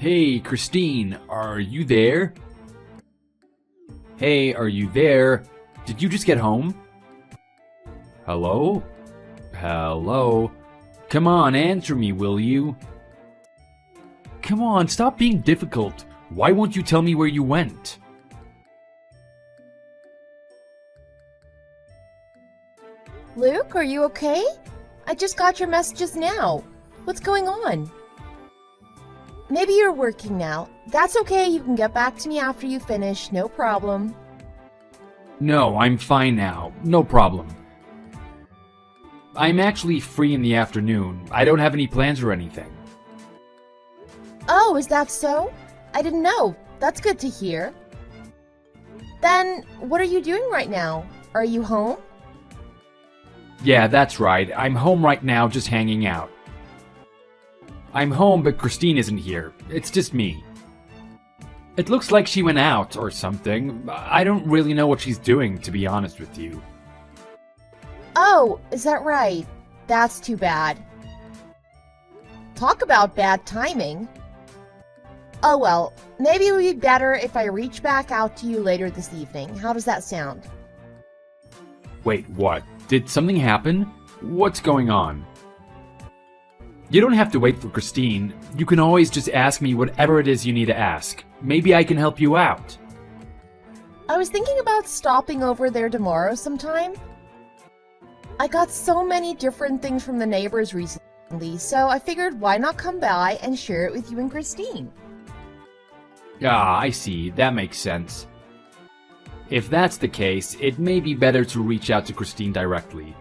Hey, Christine, are you there? Hey, are you there? Did you just get home? Hello? Hello? Come on, answer me, will you? Come on, stop being difficult. Why won't you tell me where you went? Luke, are you okay? I just got your messages now. What's going on? Maybe you're working now. That's okay, you can get back to me after you finish, no problem. No, I'm fine now. No problem. I'm actually free in the afternoon. I don't have any plans or anything. Oh, is that so? I didn't know. That's good to hear. Then, what are you doing right now? Are you home? Yeah, that's right. I'm home right now, just hanging out. I'm home, but Christine isn't here. It's just me. It looks like she went out or something. I don't really know what she's doing, to be honest with you. Oh, is that right? That's too bad. Talk about bad timing. Oh well, maybe it would be better if I reach back out to you later this evening. How does that sound? Wait, what? Did something happen? What's going on? You don't have to wait for Christine. You can always just ask me whatever it is you need to ask. Maybe I can help you out. I was thinking about stopping over there tomorrow sometime. I got so many different things from the neighbors recently, so I figured why not come by and share it with you and Christine. Ah, I see. That makes sense. If that's the case, it may be better to reach out to Christine directly.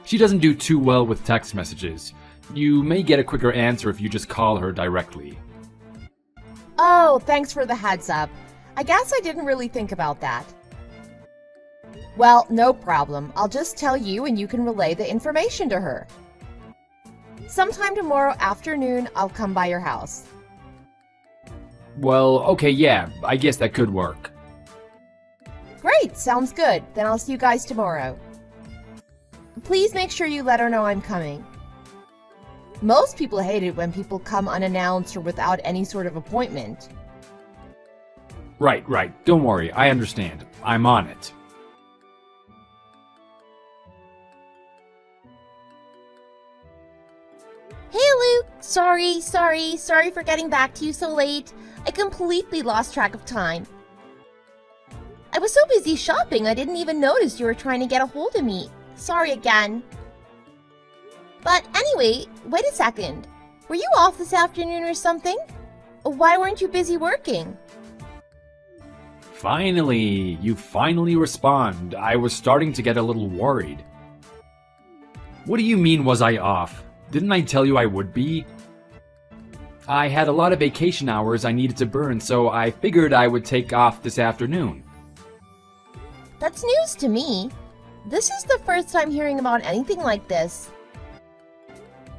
She doesn't do too well with text messages. You may get a quicker answer if you just call her directly. Oh, thanks for the heads up. I guess I didn't really think about that. Well, no problem. I'll just tell you and you can relay the information to her. Sometime tomorrow afternoon, I'll come by your house. Well, okay, yeah, I guess that could work. Great, sounds good. Then I'll see you guys tomorrow. Please make sure you let her know I'm coming. Most people hate it when people come unannounced or without any sort of appointment. Right. Don't worry, I understand. I'm on it. Hey Luke! Sorry for getting back to you so late. I completely lost track of time. I was so busy shopping I didn't even notice you were trying to get a hold of me. Sorry again. But anyway, wait a second. Were you off this afternoon or something? Why weren't you busy working? Finally! You finally respond. I was starting to get a little worried. What do you mean, was I off? Didn't I tell you I would be? I had a lot of vacation hours I needed to burn, so I figured I would take off this afternoon. That's news to me. This is the first time hearing about anything like this.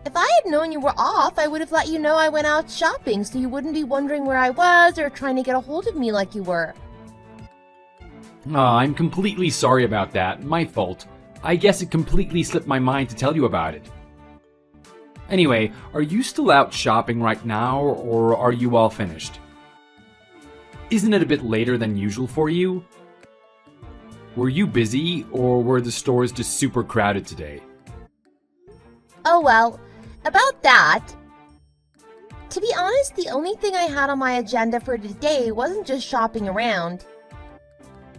If I had known you were off, I would have let you know I went out shopping so you wouldn't be wondering where I was or trying to get a hold of me like you were. I'm completely sorry about that. My fault. I guess it completely slipped my mind to tell you about it. Anyway, are you still out shopping right now, or are you all finished? Isn't it a bit later than usual for you? Were you busy, or were the stores just super crowded today? Oh well, about that. To be honest, the only thing I had on my agenda for today wasn't just shopping around.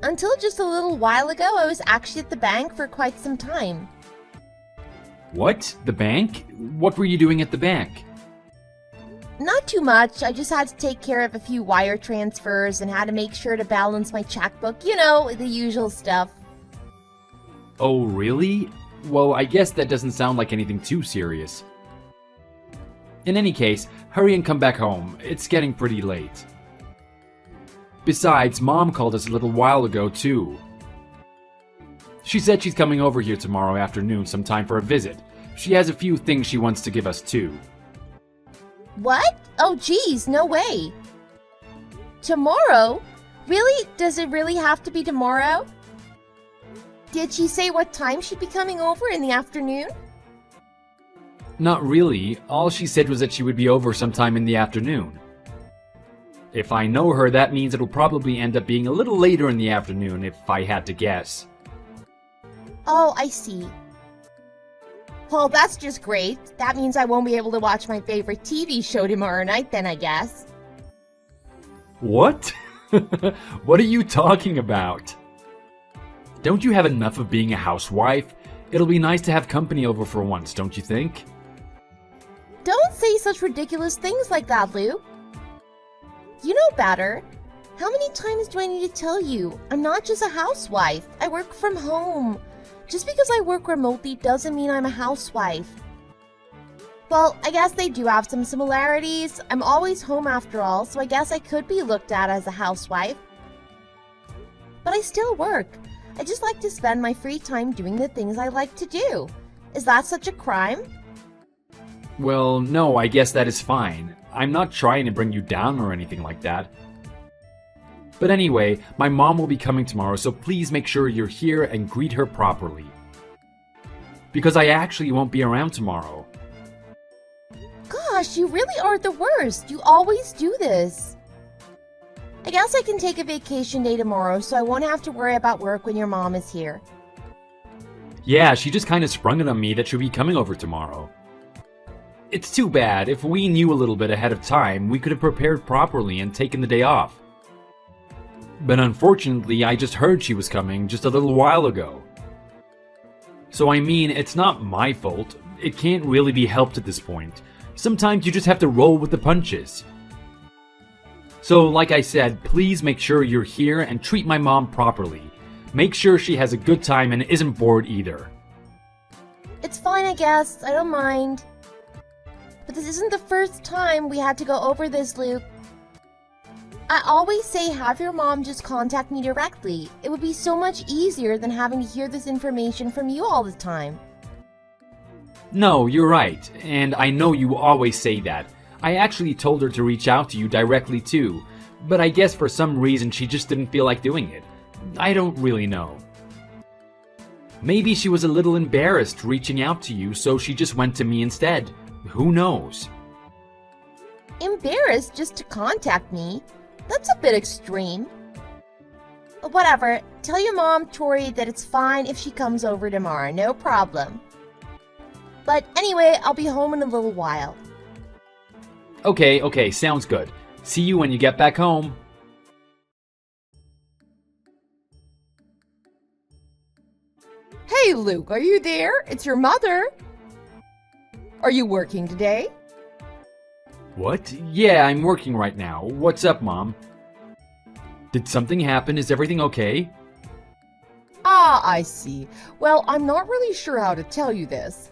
Until just a little while ago, I was actually at the bank for quite some time. What? The bank? What were you doing at the bank? Not too much. I just had to take care of a few wire transfers and had to make sure to balance my checkbook. You know, the usual stuff. Oh, really? Well, I guess that doesn't sound like anything too serious. In any case, hurry and come back home. It's getting pretty late. Besides, Mom called us a little while ago, too. She said she's coming over here tomorrow afternoon sometime for a visit. She has a few things she wants to give us, too. What? Oh geez, no way. Tomorrow? Really? Does it really have to be tomorrow? Did she say what time she'd be coming over in the afternoon? Not really. All she said was that she would be over sometime in the afternoon. If I know her, that means it'll probably end up being a little later in the afternoon, if I had to guess. Oh, I see. Well, that's just great. That means I won't be able to watch my favorite TV show tomorrow night then, I guess. What? What are you talking about? Don't you have enough of being a housewife? It'll be nice to have company over for once, don't you think? Don't say such ridiculous things like that, Luke. You know better. How many times do I need to tell you? I'm not just a housewife. I work from home. Just because I work remotely doesn't mean I'm a housewife. Well, I guess they do have some similarities. I'm always home after all, so I guess I could be looked at as a housewife. But I still work. I just like to spend my free time doing the things I like to do. Is that such a crime? Well, no, I guess that is fine. I'm not trying to bring you down or anything like that. But anyway, my mom will be coming tomorrow, so please make sure you're here and greet her properly. Because I actually won't be around tomorrow. Gosh, you really are the worst. You always do this. I guess I can take a vacation day tomorrow, so I won't have to worry about work when your mom is here. Yeah, she just kind of sprung it on me that she'll be coming over tomorrow. It's too bad. If we knew a little bit ahead of time, we could have prepared properly and taken the day off. But unfortunately, I just heard she was coming just a little while ago. So I mean, it's not my fault. It can't really be helped at this point. Sometimes you just have to roll with the punches. So like I said, please make sure you're here and treat my mom properly. Make sure she has a good time and isn't bored either. It's fine, I guess. I don't mind. But this isn't the first time we had to go over this, Luke. I always say have your mom just contact me directly. It would be so much easier than having to hear this information from you all the time. No, you're right, and I know you always say that. I actually told her to reach out to you directly too, but I guess for some reason she just didn't feel like doing it. I don't really know. Maybe she was a little embarrassed reaching out to you, so she just went to me instead. Who knows? Embarrassed just to contact me? That's a bit extreme. Whatever, tell your mom, Tori, that it's fine if she comes over tomorrow, no problem. But anyway, I'll be home in a little while. Okay, sounds good. See you when you get back home. Hey, Luke, are you there? It's your mother. Are you working today? What? Yeah, I'm working right now. What's up, Mom? Did something happen? Is everything okay? Ah, I see. Well, I'm not really sure how to tell you this.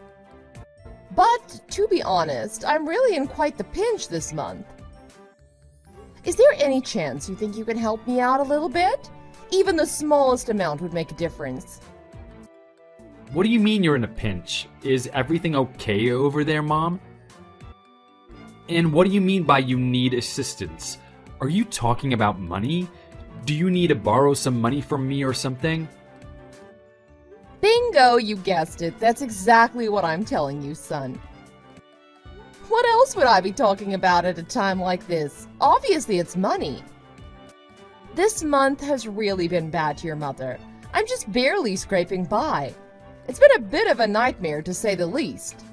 But, to be honest, I'm really in quite the pinch this month. Is there any chance you think you can help me out a little bit? Even the smallest amount would make a difference. What do you mean you're in a pinch? Is everything okay over there, Mom? And what do you mean by you need assistance? Are you talking about money? Do you need to borrow some money from me or something? Bingo, you guessed it. That's exactly what I'm telling you, son. What else would I be talking about at a time like this? Obviously, it's money. This month has really been bad to your mother. I'm just barely scraping by. It's been a bit of a nightmare, to say the least.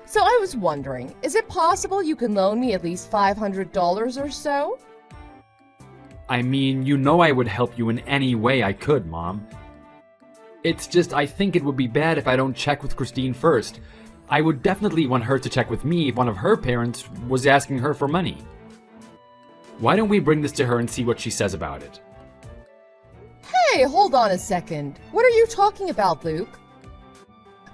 So I was wondering, is it possible you can loan me at least $500 or so? I mean, you know I would help you in any way I could, Mom. It's just I think it would be bad if I don't check with Christine first. I would definitely want her to check with me if one of her parents was asking her for money. Why don't we bring this to her and see what she says about it? Hey, hold on a second. What are you talking about, Luke?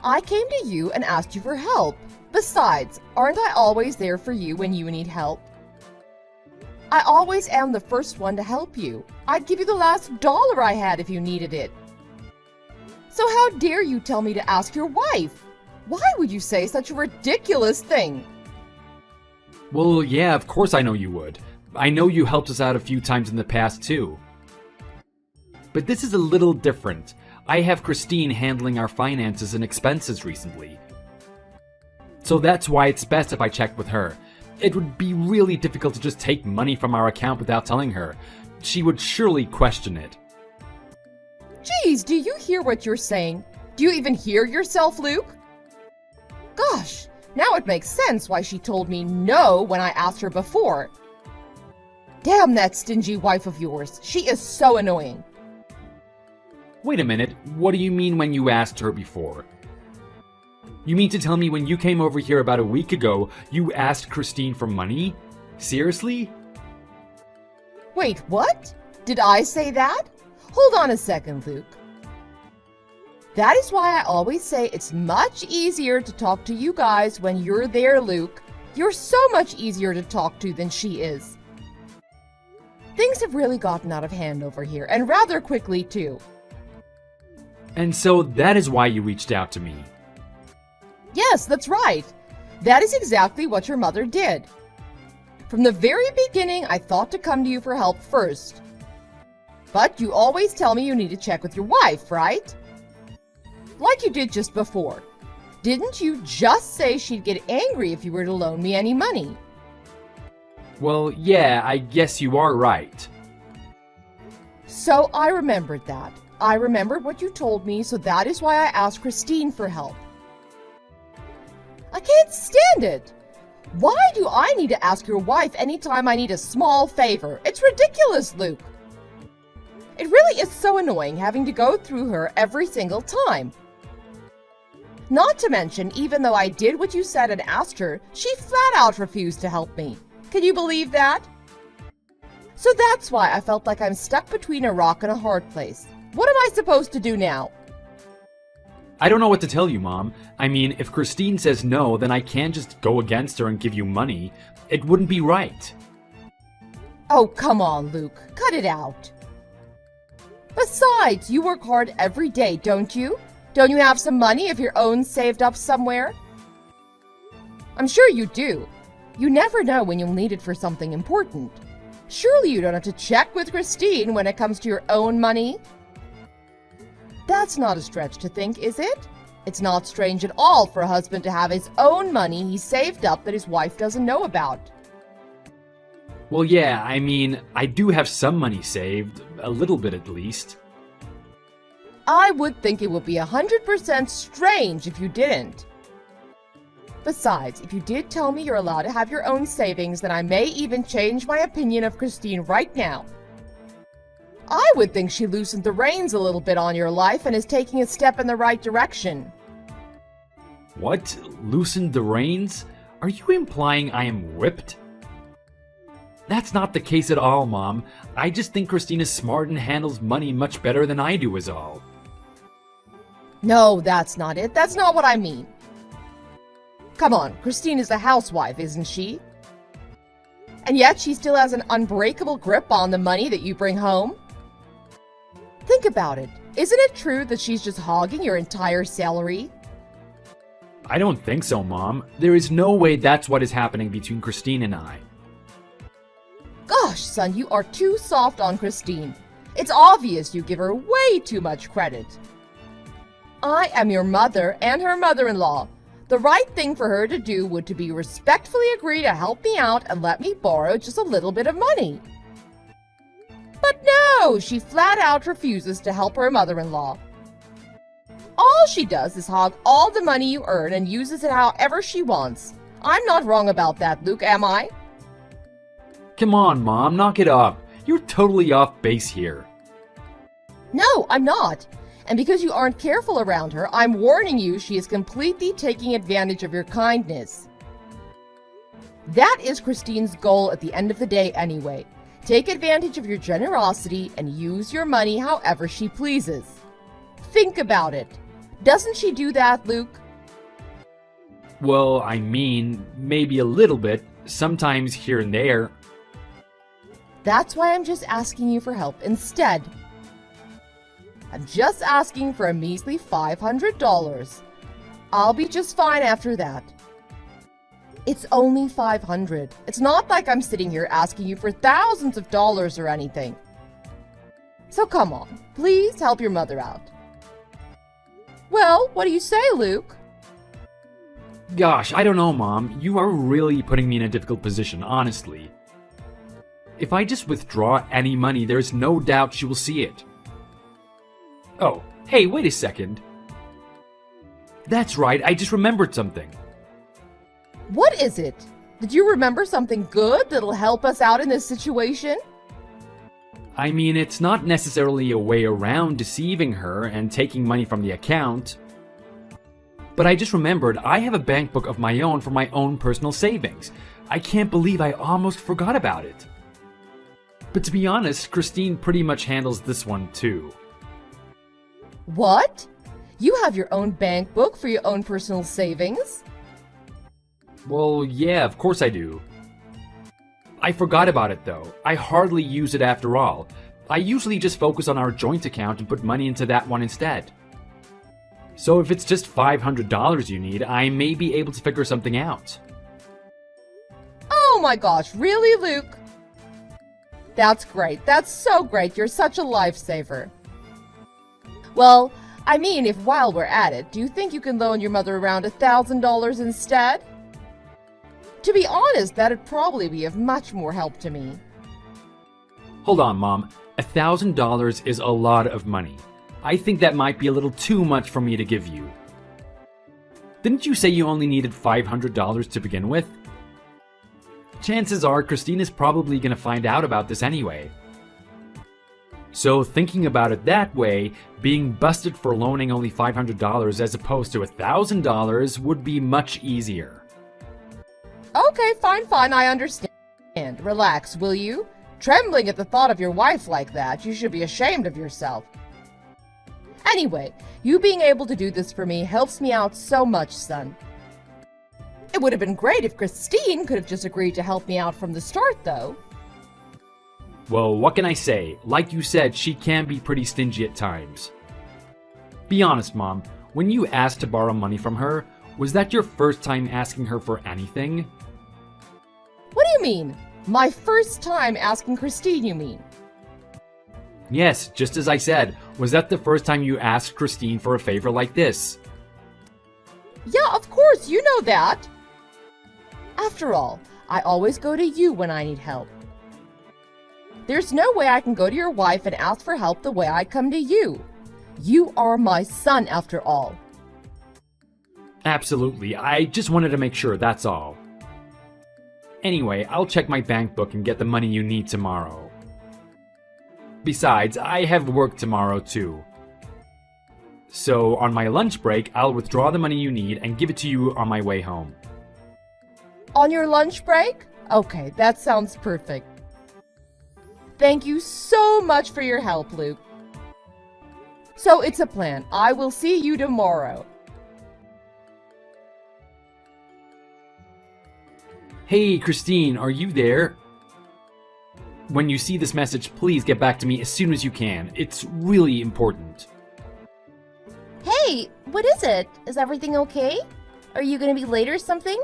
I came to you and asked you for help. Besides, aren't I always there for you when you need help? I always am the first one to help you. I'd give you the last dollar I had if you needed it. So how dare you tell me to ask your wife? Why would you say such a ridiculous thing? Well, yeah, of course I know you would. I know you helped us out a few times in the past, too. But this is a little different. I have Christine handling our finances and expenses recently. So that's why it's best if I check with her. It would be really difficult to just take money from our account without telling her. She would surely question it. Geez, do you hear what you're saying? Do you even hear yourself, Luke? Gosh, now it makes sense why she told me no when I asked her before. Damn that stingy wife of yours. She is so annoying. Wait a minute, what do you mean when you asked her before? You mean to tell me when you came over here about a week ago, you asked Christine for money? Seriously? Wait, what? Did I say that? Hold on a second, Luke. That is why I always say it's much easier to talk to you guys when you're there, Luke. You're so much easier to talk to than she is. Things have really gotten out of hand over here, and rather quickly, too. And so that is why you reached out to me. Yes, that's right. That is exactly what your mother did. From the very beginning, I thought to come to you for help first. But you always tell me you need to check with your wife, right? Like you did just before. Didn't you just say she'd get angry if you were to loan me any money? Well, yeah, I guess you are right. So I remembered that. I remembered what you told me, so that is why I asked Christine for help. I can't stand it. Why do I need to ask your wife anytime I need a small favor? It's ridiculous, Luke. It really is so annoying having to go through her every single time. Not to mention, even though I did what you said and asked her, she flat out refused to help me. Can you believe that? So that's why I felt like I'm stuck between a rock and a hard place. What am I supposed to do now? I don't know what to tell you, Mom. I mean, if Christine says no, then I can't just go against her and give you money. It wouldn't be right. Oh, come on, Luke. Cut it out. Besides, you work hard every day, don't you? Don't you have some money of your own saved up somewhere? I'm sure you do. You never know when you'll need it for something important. Surely you don't have to check with Christine when it comes to your own money? That's not a stretch to think, is it? It's not strange at all for a husband to have his own money he saved up that his wife doesn't know about. Well, yeah, I mean, I do have some money saved, a little bit at least. I would think it would be 100% strange if you didn't. Besides, if you did tell me you're allowed to have your own savings, then I may even change my opinion of Christine right now. I would think she loosened the reins a little bit on your life and is taking a step in the right direction. What? Loosened the reins? Are you implying I am whipped? That's not the case at all, Mom. I just think Christine is smart and handles money much better than I do is all. No, that's not it. That's not what I mean. Come on, Christine is a housewife, isn't she? And yet she still has an unbreakable grip on the money that you bring home? Think about it. Isn't it true that she's just hogging your entire salary? I don't think so, Mom. There is no way that's what is happening between Christine and I. Gosh, son, you are too soft on Christine. It's obvious you give her way too much credit. I am your mother and her mother-in-law. The right thing for her to do would to be respectfully agree to help me out and let me borrow just a little bit of money. But no, she flat out refuses to help her mother-in-law. All she does is hog all the money you earn and uses it however she wants. I'm not wrong about that, Luke, am I? Come on, Mom, knock it up. You're totally off base here. No, I'm not. And because you aren't careful around her, I'm warning you she is completely taking advantage of your kindness. That is Christine's goal at the end of the day anyway. Take advantage of your generosity and use your money however she pleases. Think about it. Doesn't she do that, Luke? Well, I mean, maybe a little bit, sometimes here and there. That's why I'm just asking you for help instead. I'm just asking for a measly $500. I'll be just fine after that. It's only $500. It's not like I'm sitting here asking you for thousands of dollars or anything. So come on, please help your mother out. Well, what do you say, Luke? Gosh, I don't know, Mom. You are really putting me in a difficult position, honestly. If I just withdraw any money, there's no doubt she will see it. Oh, hey, wait a second. That's right, I just remembered something. What is it? Did you remember something good that'll help us out in this situation? I mean, it's not necessarily a way around deceiving her and taking money from the account. But I just remembered I have a bank book of my own for my own personal savings. I can't believe I almost forgot about it. But to be honest, Christine pretty much handles this one too. What? You have your own bank book for your own personal savings? Well, yeah, of course I do. I forgot about it though. I hardly use it after all. I usually just focus on our joint account and put money into that one instead. So if it's just $500 you need, I may be able to figure something out. Oh my gosh, really, Luke? That's great. That's so great. You're such a lifesaver. Well, I mean, if while we're at it, do you think you can loan your mother around $1,000 instead? To be honest, that'd probably be of much more help to me. Hold on, Mom. $1,000 is a lot of money. I think that might be a little too much for me to give you. Didn't you say you only needed $500 to begin with? Chances are Christine is probably going to find out about this anyway. So thinking about it that way, being busted for loaning only $500 as opposed to $1,000 would be much easier. Okay, fine, I understand. Relax, will you? Trembling at the thought of your wife like that, you should be ashamed of yourself. Anyway, you being able to do this for me helps me out so much, son. It would have been great if Christine could have just agreed to help me out from the start, though. Well, what can I say? Like you said, she can be pretty stingy at times. Be honest, Mom. When you asked to borrow money from her, was that your first time asking her for anything? What do you mean? My first time asking Christine, you mean? Yes, just as I said. Was that the first time you asked Christine for a favor like this? Yeah, of course, you know that. After all, I always go to you when I need help. There's no way I can go to your wife and ask for help the way I come to you. You are my son, after all. Absolutely. I just wanted to make sure, that's all. Anyway, I'll check my bank book and get the money you need tomorrow. Besides, I have work tomorrow too. So on my lunch break, I'll withdraw the money you need and give it to you on my way home. On your lunch break? Okay, that sounds perfect. Thank you so much for your help, Luke. So it's a plan. I will see you tomorrow. Hey, Christine, are you there? When you see this message, please get back to me as soon as you can. It's really important. Hey, what is it? Is everything okay? Are you gonna be late or something?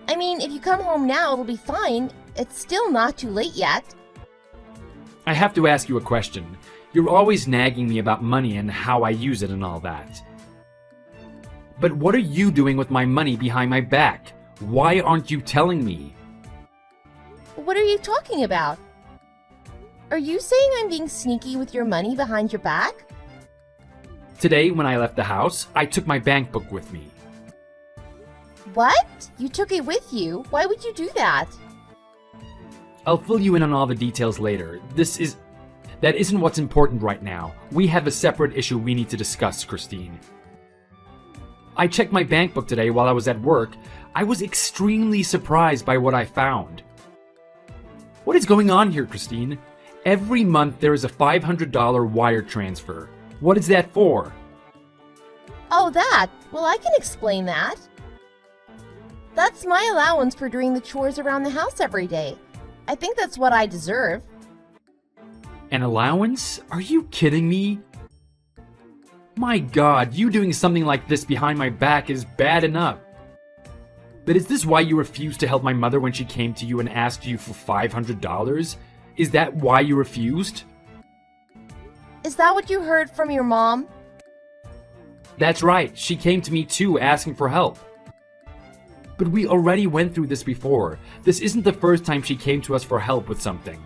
I mean, if you come home now, it'll be fine. It's still not too late yet. I have to ask you a question. You're always nagging me about money and how I use it and all that. But what are you doing with my money behind my back? Why aren't you telling me? What are you talking about? Are you saying I'm being sneaky with your money behind your back? Today, when I left the house, I took my bank book with me. What? You took it with you? Why would you do that? I'll fill you in on all the details later. That isn't what's important right now. We have a separate issue we need to discuss, Christine. I checked my bank book today while I was at work. I was extremely surprised by what I found. What is going on here, Christine? Every month there is a $500 wire transfer. What is that for? Oh, that? Well, I can explain that. That's my allowance for doing the chores around the house every day. I think that's what I deserve. An allowance? Are you kidding me? My God, you doing something like this behind my back is bad enough. But is this why you refused to help my mother when she came to you and asked you for $500? Is that why you refused? Is that what you heard from your mom? That's right. She came to me too asking for help. But we already went through this before. This isn't the first time she came to us for help with something.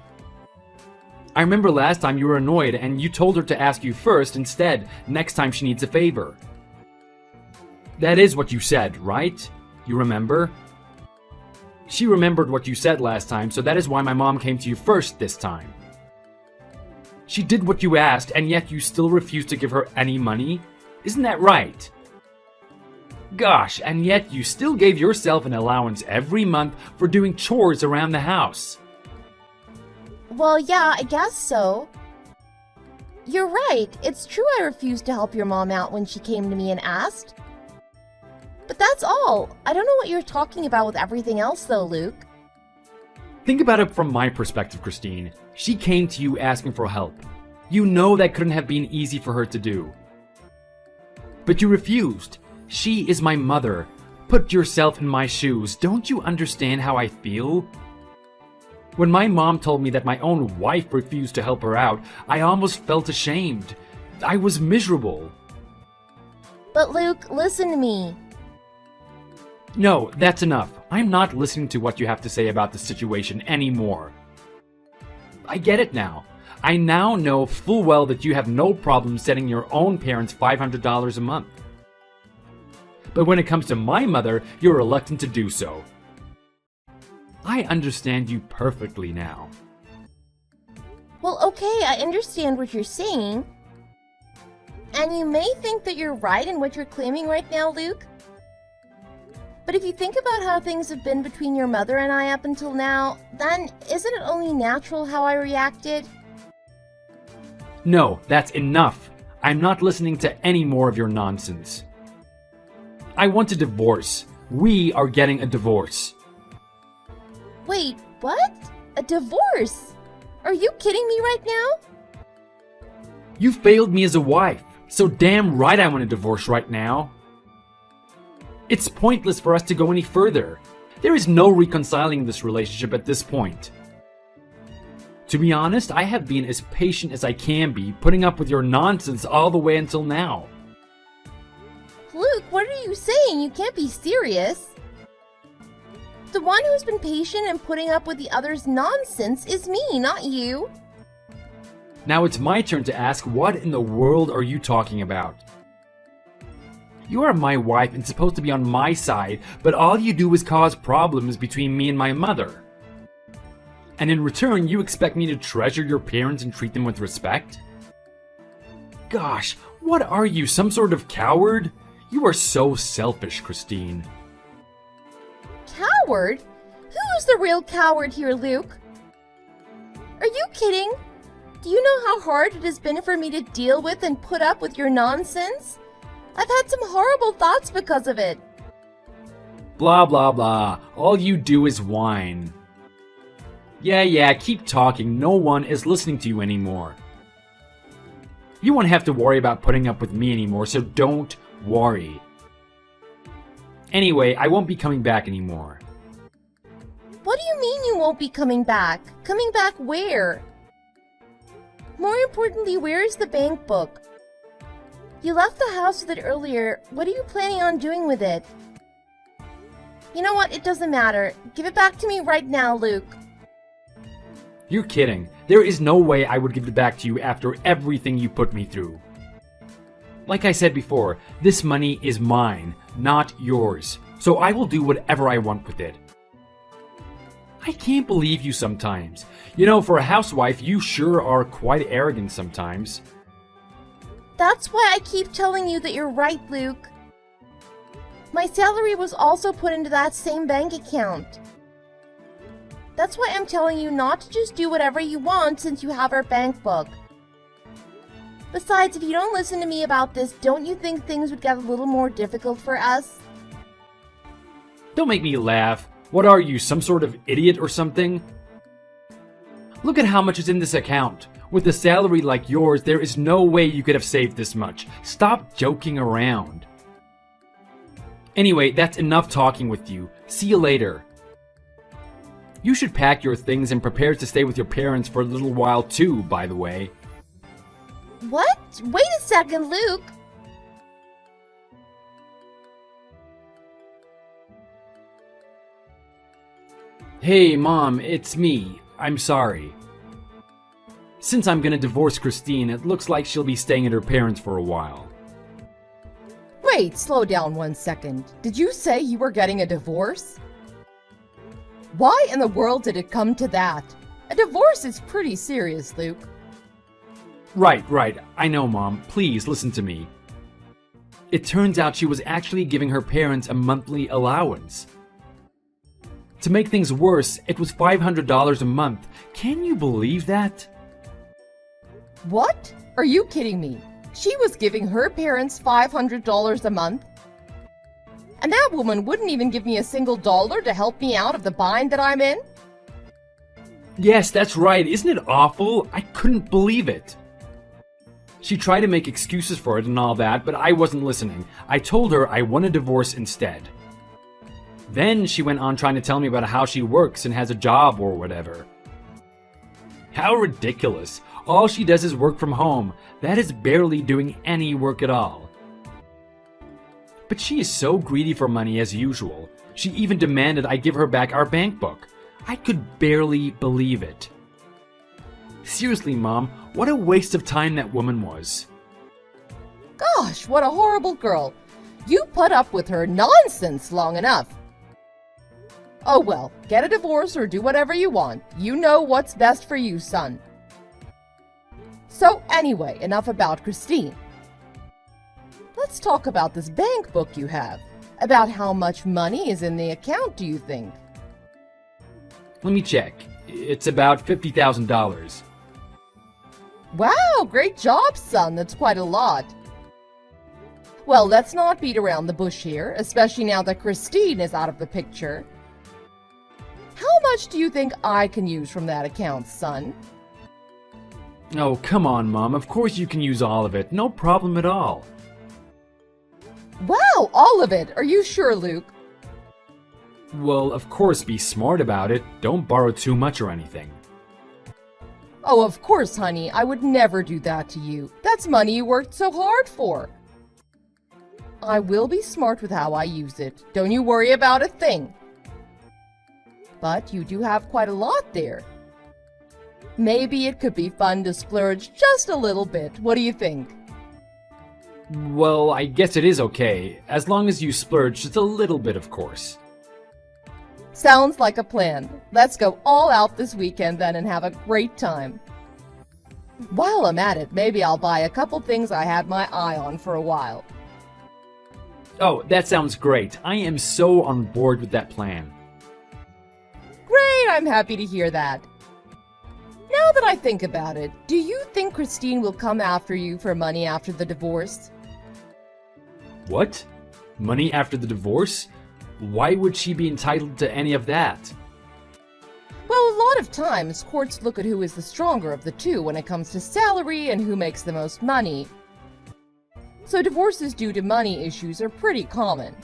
I remember last time you were annoyed and you told her to ask you first instead, next time she needs a favor. That is what you said, right? You remember? She remembered what you said last time, so that is why my mom came to you first this time. She did what you asked, and yet you still refused to give her any money? Isn't that right? Gosh, and yet you still gave yourself an allowance every month for doing chores around the house. Well, yeah, I guess so. You're right. It's true I refused to help your mom out when she came to me and asked. But that's all. I don't know what you're talking about with everything else, though, Luke. Think about it from my perspective, Christine. She came to you asking for help. You know that couldn't have been easy for her to do. But you refused. She is my mother. Put yourself in my shoes. Don't you understand how I feel? When my mom told me that my own wife refused to help her out, I almost felt ashamed. I was miserable. But Luke, listen to me. No, that's enough. I'm not listening to what you have to say about the situation anymore. I get it now. I now know full well that you have no problem sending your own parents $500 a month. But when it comes to my mother, you're reluctant to do so. I understand you perfectly now. Well, okay, I understand what you're saying. And you may think that you're right in what you're claiming right now, Luke. But if you think about how things have been between your mother and I up until now, then isn't it only natural how I reacted? No, that's enough. I'm not listening to any more of your nonsense. I want a divorce. We are getting a divorce. Wait, what? A divorce? Are you kidding me right now? You failed me as a wife, so damn right I want a divorce right now. It's pointless for us to go any further. There is no reconciling this relationship at this point. To be honest, I have been as patient as I can be, putting up with your nonsense all the way until now. Luke, what are you saying? You can't be serious. The one who's been patient and putting up with the other's nonsense is me, not you. Now it's my turn to ask, what in the world are you talking about? You are my wife and supposed to be on my side, but all you do is cause problems between me and my mother. And in return, you expect me to treasure your parents and treat them with respect? Gosh, what are you, some sort of coward? You are so selfish, Christine. Coward? Who's the real coward here, Luke? Are you kidding? Do you know how hard it has been for me to deal with and put up with your nonsense? I've had some horrible thoughts because of it. Blah, blah, blah. All you do is whine. Yeah, keep talking. No one is listening to you anymore. You won't have to worry about putting up with me anymore, so don't worry. Anyway, I won't be coming back anymore. What do you mean you won't be coming back? Coming back where? More importantly, where is the bank book? You left the house with it earlier. What are you planning on doing with it? You know what? It doesn't matter. Give it back to me right now, Luke. You're kidding. There is no way I would give it back to you after everything you put me through. Like I said before, this money is mine, not yours. So I will do whatever I want with it. I can't believe you sometimes. You know, for a housewife, you sure are quite arrogant sometimes. That's why I keep telling you that you're right, Luke. My salary was also put into that same bank account. That's why I'm telling you not to just do whatever you want since you have our bank book. Besides, if you don't listen to me about this, don't you think things would get a little more difficult for us? Don't make me laugh. What are you, some sort of idiot or something? Look at how much is in this account. With a salary like yours, there is no way you could have saved this much. Stop joking around. Anyway, that's enough talking with you. See you later. You should pack your things and prepare to stay with your parents for a little while too, by the way. What? Wait a second, Luke. Hey, Mom, it's me. I'm sorry. Since I'm gonna divorce Christine, it looks like she'll be staying at her parents' for a while. Wait, slow down 1 second. Did you say you were getting a divorce? Why in the world did it come to that? A divorce is pretty serious, Luke. Right. I know, Mom. Please listen to me. It turns out she was actually giving her parents a monthly allowance. To make things worse, it was $500 a month. Can you believe that? What? Are you kidding me? She was giving her parents $500 a month? And that woman wouldn't even give me a single dollar to help me out of the bind that I'm in? Yes, that's right. Isn't it awful? I couldn't believe it. She tried to make excuses for it and all that, but I wasn't listening. I told her I want a divorce instead. Then she went on trying to tell me about how she works and has a job or whatever. How ridiculous. All she does is work from home. That is barely doing any work at all. But she is so greedy for money as usual. She even demanded I give her back our bank book. I could barely believe it. Seriously, Mom, what a waste of time that woman was. Gosh, what a horrible girl. You put up with her nonsense long enough. Oh well, get a divorce or do whatever you want. You know what's best for you, son. So anyway, enough about Christine. Let's talk about this bank book you have. About how much money is in the account, do you think? Let me check. It's about $50,000. Wow, great job, son. That's quite a lot. Well, let's not beat around the bush here, especially now that Christine is out of the picture. How much do you think I can use from that account, son? Oh, come on, Mom. Of course you can use all of it. No problem at all. Wow, all of it. Are you sure, Luke? Well, of course, be smart about it. Don't borrow too much or anything. Oh, of course, honey. I would never do that to you. That's money you worked so hard for. I will be smart with how I use it. Don't you worry about a thing. But you do have quite a lot there. Maybe it could be fun to splurge just a little bit. What do you think? Well, I guess it is okay, as long as you splurge just a little bit, of course. Sounds like a plan. Let's go all out this weekend then and have a great time. While I'm at it, maybe I'll buy a couple things I had my eye on for a while. Oh, that sounds great. I am so on board with that plan. Great, I'm happy to hear that. Now that I think about it, do you think Christine will come after you for money after the divorce? What? Money after the divorce? Why would she be entitled to any of that? Well, a lot of times, courts look at who is the stronger of the two when it comes to salary and who makes the most money. So divorces due to money issues are pretty common.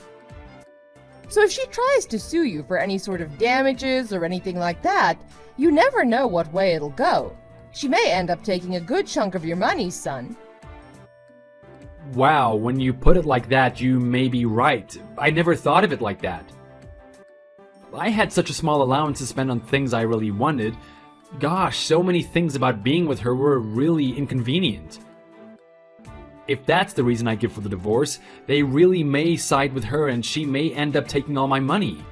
So if she tries to sue you for any sort of damages or anything like that, you never know what way it'll go. She may end up taking a good chunk of your money, son. Wow, when you put it like that, you may be right. I never thought of it like that. I had such a small allowance to spend on things I really wanted. Gosh, so many things about being with her were really inconvenient. If that's the reason I give for the divorce, they really may side with her and she may end up taking all my money.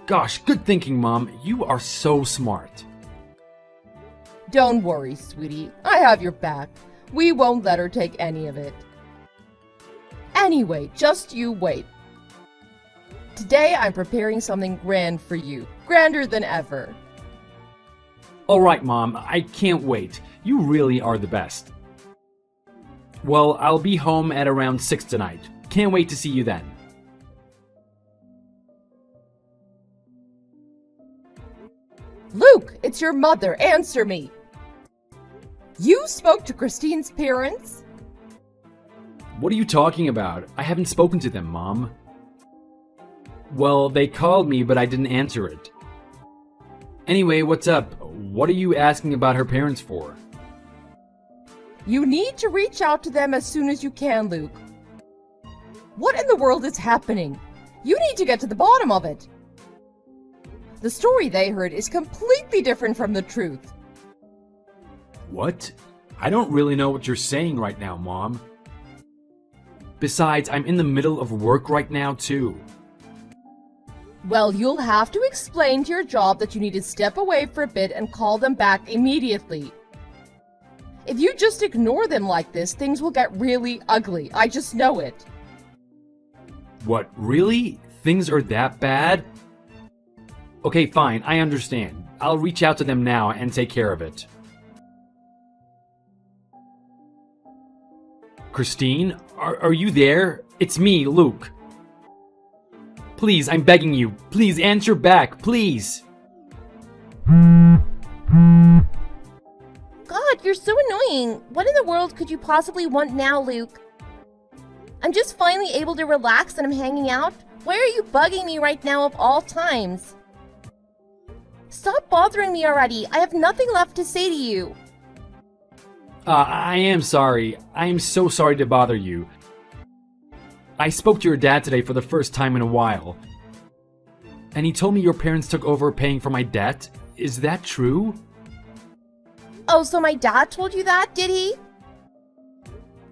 Gosh, good thinking, Mom. You are so smart. Don't worry, sweetie. I have your back. We won't let her take any of it. Anyway, just you wait. Today I'm preparing something grand for you. Grander than ever. All right, Mom. I can't wait. You really are the best. Well, I'll be home at around 6 tonight. Can't wait to see you then. Luke, it's your mother. Answer me. You spoke to Christine's parents? What are you talking about? I haven't spoken to them, Mom. Well, they called me, but I didn't answer it. Anyway, what's up? What are you asking about her parents for? You need to reach out to them as soon as you can, Luke. What in the world is happening? You need to get to the bottom of it. The story they heard is completely different from the truth. What? I don't really know what you're saying right now, Mom. Besides, I'm in the middle of work right now, too. Well, you'll have to explain to your job that you need to step away for a bit and call them back immediately. If you just ignore them like this, things will get really ugly. I just know it. What, really? Things are that bad? Okay, fine, I understand. I'll reach out to them now and take care of it. Christine, are you there? It's me, Luke. Please, I'm begging you. Please answer back, please. God, you're so annoying. What in the world could you possibly want now, Luke? I'm just finally able to relax and I'm hanging out. Why are you bugging me right now of all times? Stop bothering me already. I have nothing left to say to you. I am sorry. I am so sorry to bother you. I spoke to your dad today for the first time in a while. And he told me your parents took over paying for my debt. Is that true? Oh, so my dad told you that, did he?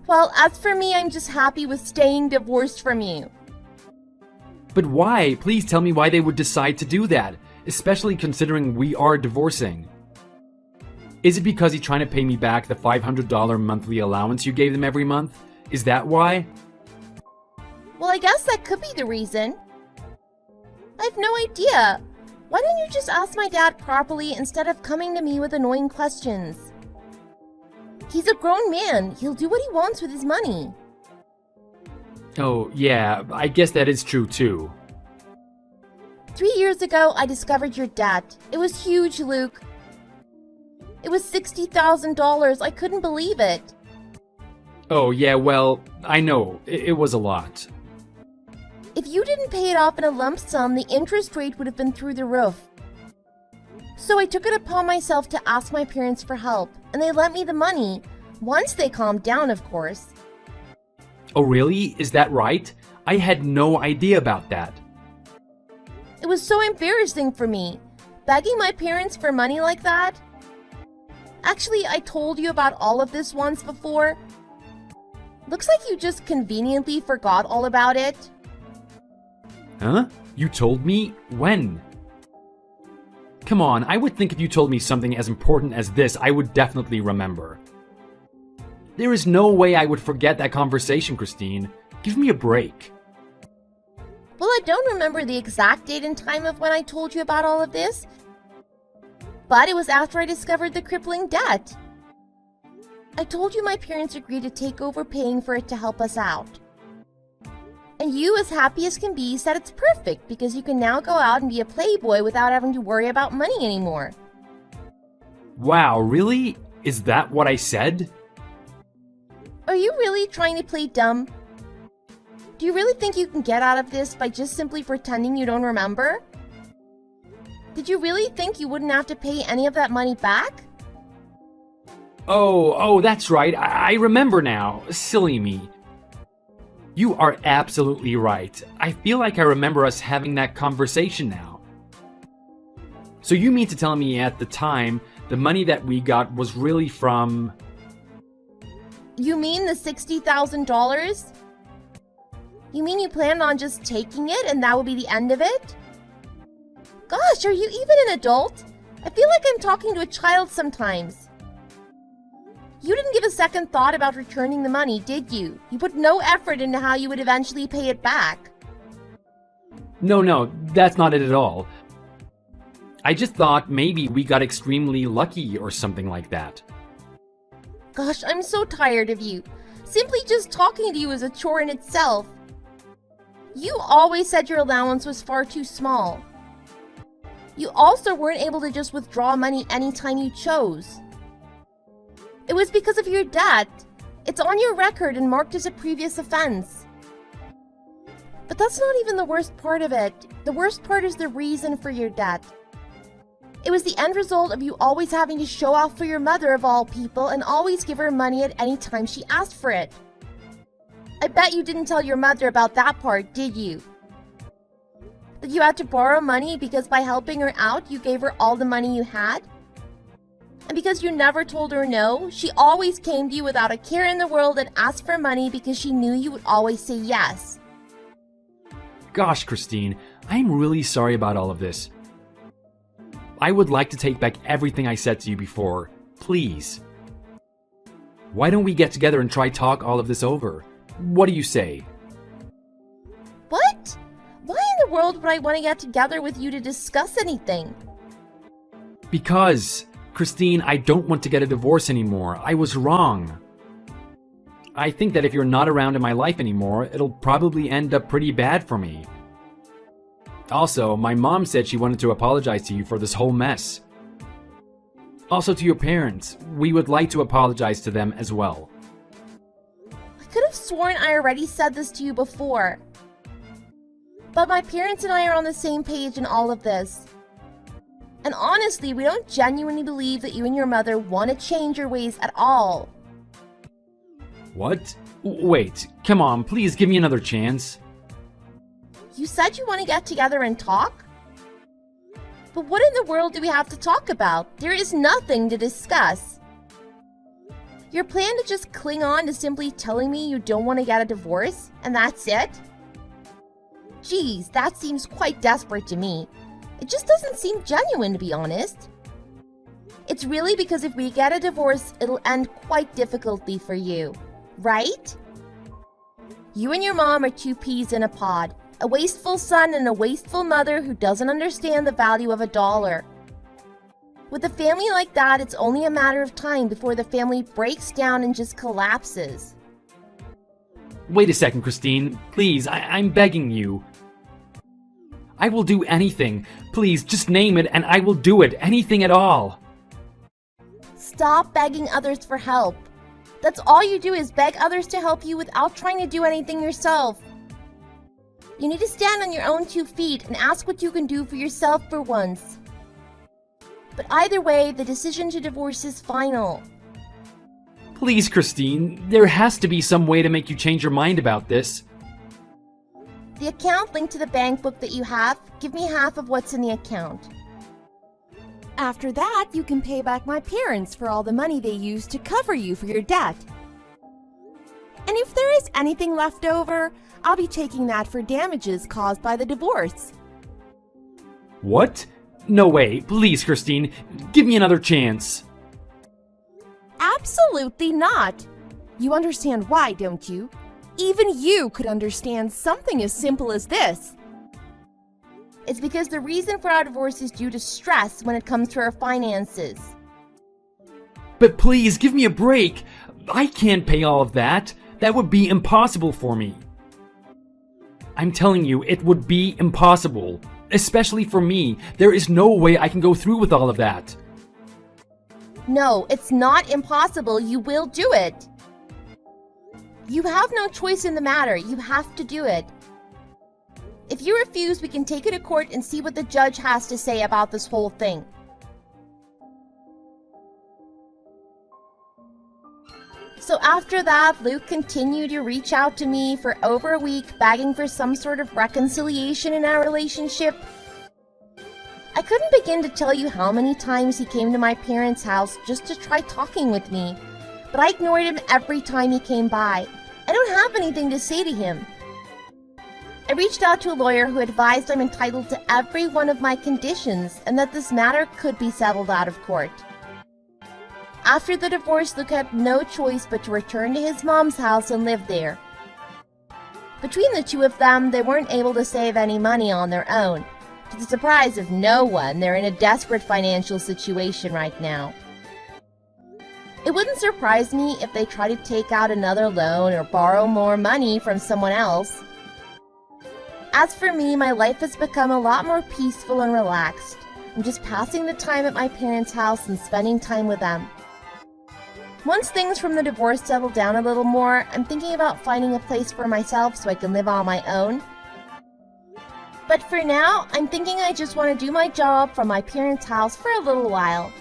Well, as for me, I'm just happy with staying divorced from you. But why? Please tell me why they would decide to do that, especially considering we are divorcing. Is it because he's trying to pay me back the $500 monthly allowance you gave them every month? Is that why? Well, I guess that could be the reason. I have no idea. Why don't you just ask my dad properly instead of coming to me with annoying questions? He's a grown man. He'll do what he wants with his money. Oh, yeah, I guess that is true too. 3 years ago, I discovered your debt. It was huge, Luke. It was $60,000. I couldn't believe it. Oh, yeah, well, I know. It was a lot. If you didn't pay it off in a lump sum, the interest rate would have been through the roof. So I took it upon myself to ask my parents for help, and they lent me the money. Once they calmed down, of course. Oh, really? Is that right? I had no idea about that. It was so embarrassing for me, begging my parents for money like that. Actually, I told you about all of this once before. Looks like you just conveniently forgot all about it. Huh? You told me? When? Come on, I would think if you told me something as important as this, I would definitely remember. There is no way I would forget that conversation, Christine. Give me a break. Well, I don't remember the exact date and time of when I told you about all of this, but it was after I discovered the crippling debt. I told you my parents agreed to take over paying for it to help us out. And you, as happy as can be, said it's perfect because you can now go out and be a playboy without having to worry about money anymore. Wow, really? Is that what I said? Are you really trying to play dumb? Do you really think you can get out of this by just simply pretending you don't remember? Did you really think you wouldn't have to pay any of that money back? Oh, that's right. I remember now. Silly me. You are absolutely right. I feel like I remember us having that conversation now. So you mean to tell me at the time, the money that we got was really from... You mean the $60,000? You mean you planned on just taking it and that would be the end of it? Gosh, are you even an adult? I feel like I'm talking to a child sometimes. You didn't give a second thought about returning the money, did you? You put no effort into how you would eventually pay it back. No, that's not it at all. I just thought maybe we got extremely lucky or something like that. Gosh, I'm so tired of you. Simply just talking to you is a chore in itself. You always said your allowance was far too small. You also weren't able to just withdraw money anytime you chose. It was because of your debt. It's on your record and marked as a previous offense. But that's not even the worst part of it. The worst part is the reason for your debt. It was the end result of you always having to show off for your mother of all people and always give her money at any time she asked for it. I bet you didn't tell your mother about that part, did you? That you had to borrow money because by helping her out, you gave her all the money you had? And because you never told her no, she always came to you without a care in the world and asked for money because she knew you would always say yes. Gosh, Christine, I'm really sorry about all of this. I would like to take back everything I said to you before. Please. Why don't we get together and try talk all of this over? What do you say? What? Why in the world would I want to get together with you to discuss anything? Because, Christine, I don't want to get a divorce anymore. I was wrong. I think that if you're not around in my life anymore, it'll probably end up pretty bad for me. Also, my mom said she wanted to apologize to you for this whole mess. Also to your parents, we would like to apologize to them as well. I could have sworn I already said this to you before. But my parents and I are on the same page in all of this. And honestly, we don't genuinely believe that you and your mother want to change your ways at all. What? Wait, come on, please give me another chance. You said you want to get together and talk? But what in the world do we have to talk about? There is nothing to discuss. Your plan to just cling on to simply telling me you don't want to get a divorce, and that's it? Geez, that seems quite desperate to me. It just doesn't seem genuine, to be honest. It's really because if we get a divorce, it'll end quite difficultly for you, right? You and your mom are two peas in a pod. A wasteful son and a wasteful mother who doesn't understand the value of $1. With a family like that, it's only a matter of time before the family breaks down and just collapses. Wait a second, Christine. Please, I'm begging you. I will do anything. Please, just name it and I will do it. Anything at all. Stop begging others for help. That's all you do is beg others to help you without trying to do anything yourself. You need to stand on your own 2 feet and ask what you can do for yourself for once. But either way, the decision to divorce is final. Please, Christine, there has to be some way to make you change your mind about this. The account linked to the bank book that you have, give me half of what's in the account. After that, you can pay back my parents for all the money they used to cover you for your debt. And if there is anything left over, I'll be taking that for damages caused by the divorce. What? No way. Please, Christine, give me another chance. Absolutely not. You understand why, don't you? Even you could understand something as simple as this. It's because the reason for our divorce is due to stress when it comes to our finances. But please, give me a break. I can't pay all of that. That would be impossible for me. I'm telling you, it would be impossible. Especially for me. There is no way I can go through with all of that. No, it's not impossible. You will do it. You have no choice in the matter. You have to do it. If you refuse, we can take it to court and see what the judge has to say about this whole thing. So after that, Luke continued to reach out to me for over a week, begging for some sort of reconciliation in our relationship. I couldn't begin to tell you how many times he came to my parents' house just to try talking with me, but I ignored him every time he came by. I don't have anything to say to him. I reached out to a lawyer who advised I'm entitled to every one of my conditions and that this matter could be settled out of court. After the divorce, Luke had no choice but to return to his mom's house and live there. Between the two of them, they weren't able to save any money on their own. To the surprise of no one, they're in a desperate financial situation right now. It wouldn't surprise me if they try to take out another loan or borrow more money from someone else. As for me, my life has become a lot more peaceful and relaxed. I'm just passing the time at my parents' house and spending time with them. Once things from the divorce settle down a little more, I'm thinking about finding a place for myself so I can live on my own. But for now, I'm thinking I just want to do my job from my parents' house for a little while.